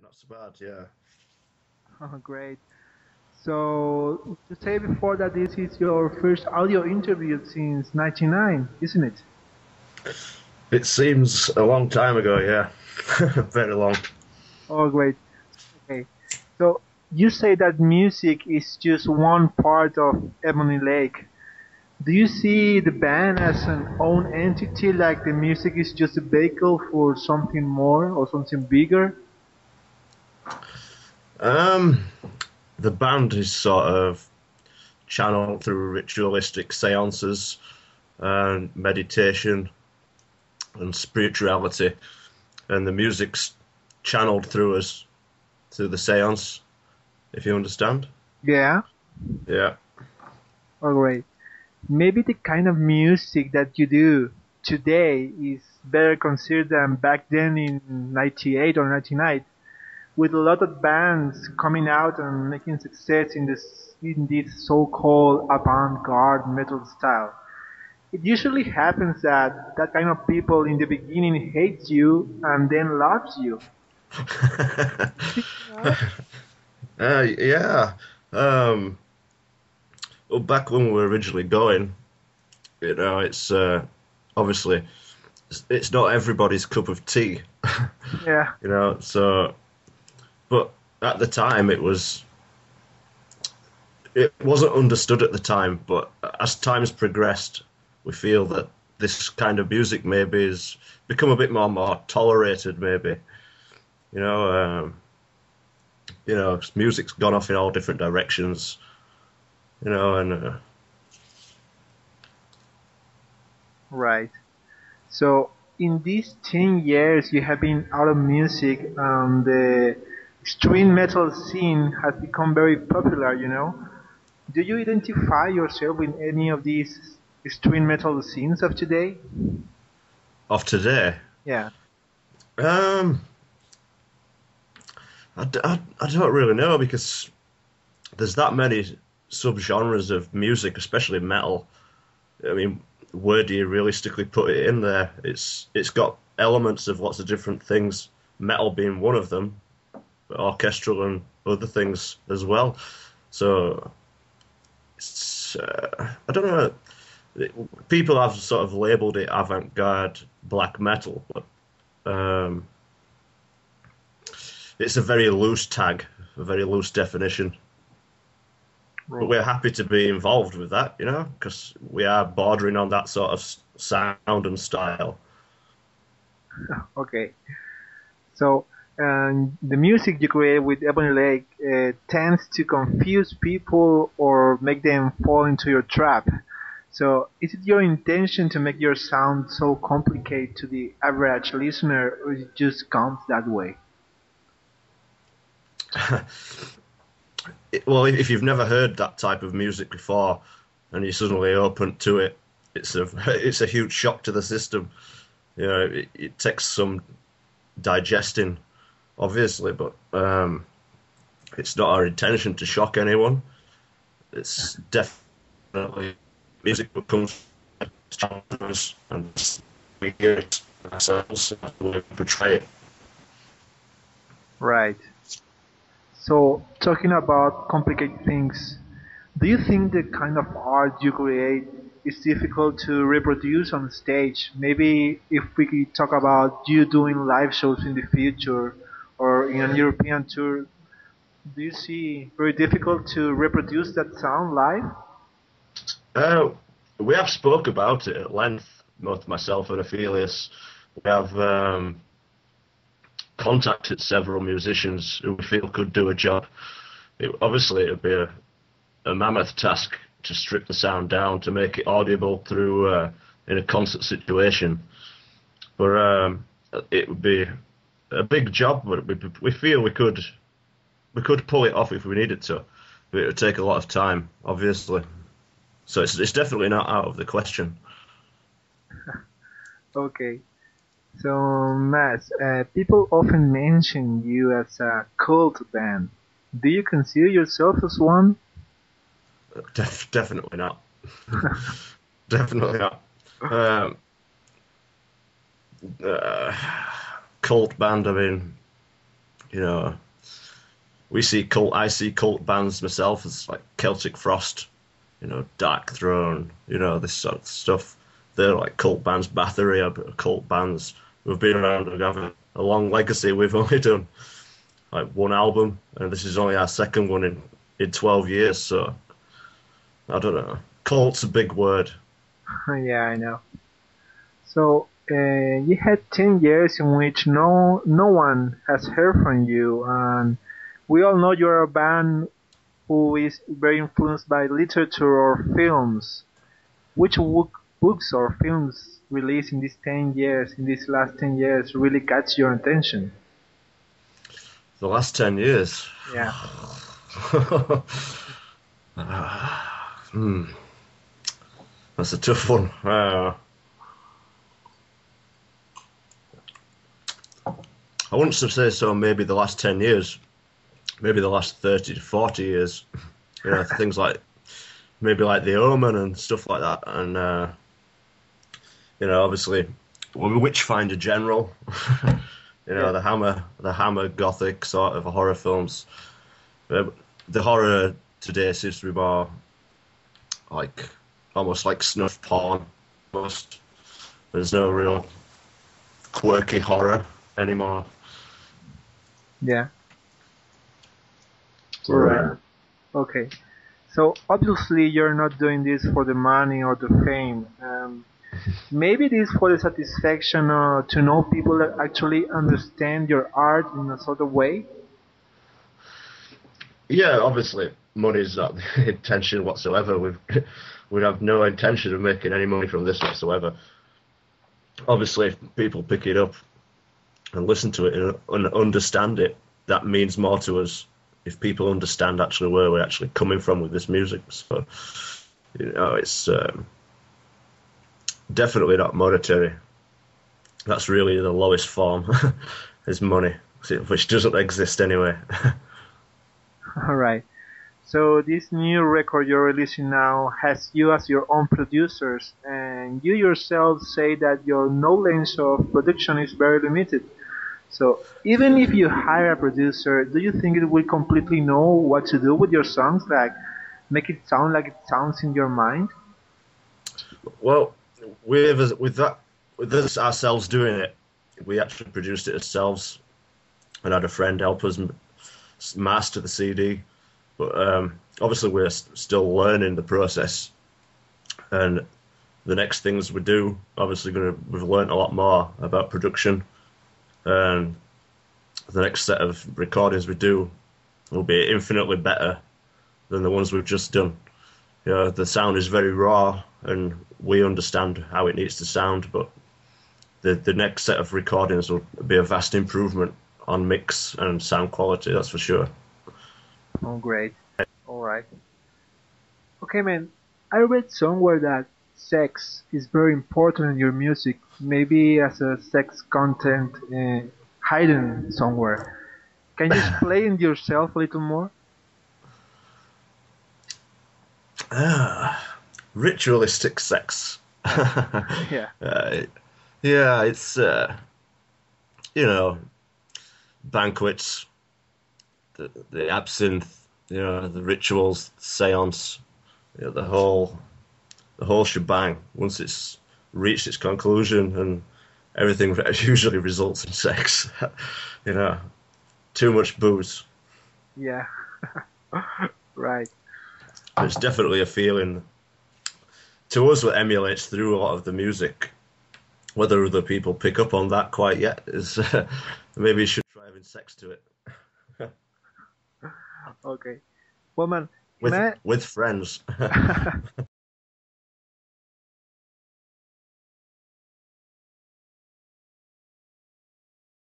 Not so bad, yeah. Oh, great. So you say before that this is your first audio interview since '99, isn't it? It seems a long time ago, yeah. Very long. Oh, great. Okay. So you say that music is just one part of Ebony Lake. Do you see the band as an own entity, like the music is just a vehicle for something more or something bigger? Um, the band is sort of channeled through ritualistic seances and meditation and spirituality, and the music's channeled through us through the seance, if you understand. Yeah. Yeah. Oh, great. Maybe the kind of music that you do today is better considered than back then in '98 or '99, with a lot of bands coming out and making success in this so-called avant-garde metal style. It usually happens that that kind of people in the beginning hates you and then loves you. Yeah. Yeah. Um, well, back when we were originally going, it's obviously it's not everybody's cup of tea, Yeah. So but at the time it wasn't understood at the time, but as time's progressed, we feel that this kind of music maybe has become a bit more tolerated. Maybe you know, um, music's gone off in all different directions. And Right. So in these 10 years you have been out of music, the extreme metal scene has become very popular. Do you identify yourself in any of these extreme metal scenes of today? of today, Yeah. um, I don't really know because there's that many subgenres of music, especially metal. I mean, where do you realistically put it in there? It's got elements of lots of different things, metal being one of them, but orchestral and other things as well. So I don't know. People have sort of labelled it avant-garde black metal, but um, it's a very loose tag, a very loose definition. But Right. we're happy to be involved with that, because we are bordering on that sort of sound and style. Okay. So the music you create with Ebonylake tends to confuse people or make them fall into your trap. So is it your intention to make your sound so complicated to the average listener, or it just comes that way? Well, if you've never heard that type of music before and you're suddenly open to it, it's a it's a huge shock to the system. It takes some digesting, obviously, but it's not our intention to shock anyone. It's definitely music that comes from us and we hear it ourselves and we portray it. Right. So talking about complicated things, do you think the kind of art you create is difficult to reproduce on stage? Maybe if we could talk about you doing live shows in the future or in a European tour, do you see very difficult to reproduce that sound live? Uh, we have spoke about it at length, both myself and Aphelius. We have contacted several musicians who we feel could do a job. Obviously, it would be a mammoth task to strip the sound down to make it audible through in a concert situation. But it would be a big job, but we feel we could pull it off if we needed to. But it would take a lot of time, obviously. So it's definitely not out of the question. Okay. So, Matt, people often mention you as a cult band. Do you consider yourself as one? Definitely not. Definitely not. Um, uh, Cult band. I mean, You know, I see cult bands myself as like Celtic Frost, Dark Throne, this sort of stuff. They're like cult bands. Bathory are cult bands. We've been around and have a long legacy. We've only done like one album, and this is only our second one in 12 years. So I don't know. Cult's a big word. Yeah, I know. So you had 10 years in which no one has heard from you, and we all know you're a band who is very influenced by literature or films. Which books or films released in these 10 years, in these last 10 years, really catch your attention? The last 10 years. Yeah. Hmm, that's a tough one. I wouldn't say so. Maybe the last 10 years, maybe the last 30 to 40 years. Things like maybe like The Omen and stuff like that. And, obviously, Witchfinder General, Yeah. the Hammer Gothic sort of horror films. The horror today seems to be more like almost like snuff porn. Almost. There's no real quirky horror anymore. Yeah. Right. Right. Okay. So obviously you're not doing this for the money or the fame. Maybe it is for the satisfaction to know people that actually understand your art in a sort of way. Yeah, obviously, money's not the intention whatsoever. We have no intention of making any money from this whatsoever. Obviously, if people pick it up and listen to it and understand it, that means more to us. If people understand actually where we're actually coming from with this music, so it's definitely not monetary. That's really the lowest form, is money, which doesn't exist anyway. All right. So this new record you're releasing now has you as your own producers, and you yourself say that your knowledge of production is very limited. So even if you hire a producer, do you think it will completely know what to do with your songs, like make it sound like it sounds in your mind? Well, with us ourselves doing it, we actually produced it ourselves and had a friend help us master the CD. But obviously, we're still learning the process, and the next things we do, obviously, we've learned a lot more about production, and the next set of recordings we do will be infinitely better than the ones we've just done. The sound is very raw, and we understand how it needs to sound, but the next set of recordings will be a vast improvement on mix and sound quality, that's for sure. Oh, great. All right. Okay, man. I read somewhere that sex is very important in your music, maybe as a sex content hidden somewhere. Can you explain yourself a little more? Ritualistic sex. Yeah. Yeah, it's banquets, the absinthe, the rituals, seance, the whole shebang. Once it's reached its conclusion, and everything usually results in sex. you know, Too much booze. Yeah. Right. It's definitely a feeling to us that emulates through a lot of the music. Whether other people pick up on that quite yet is maybe you should try having sex to it Okay. Well, man, with man, with friends.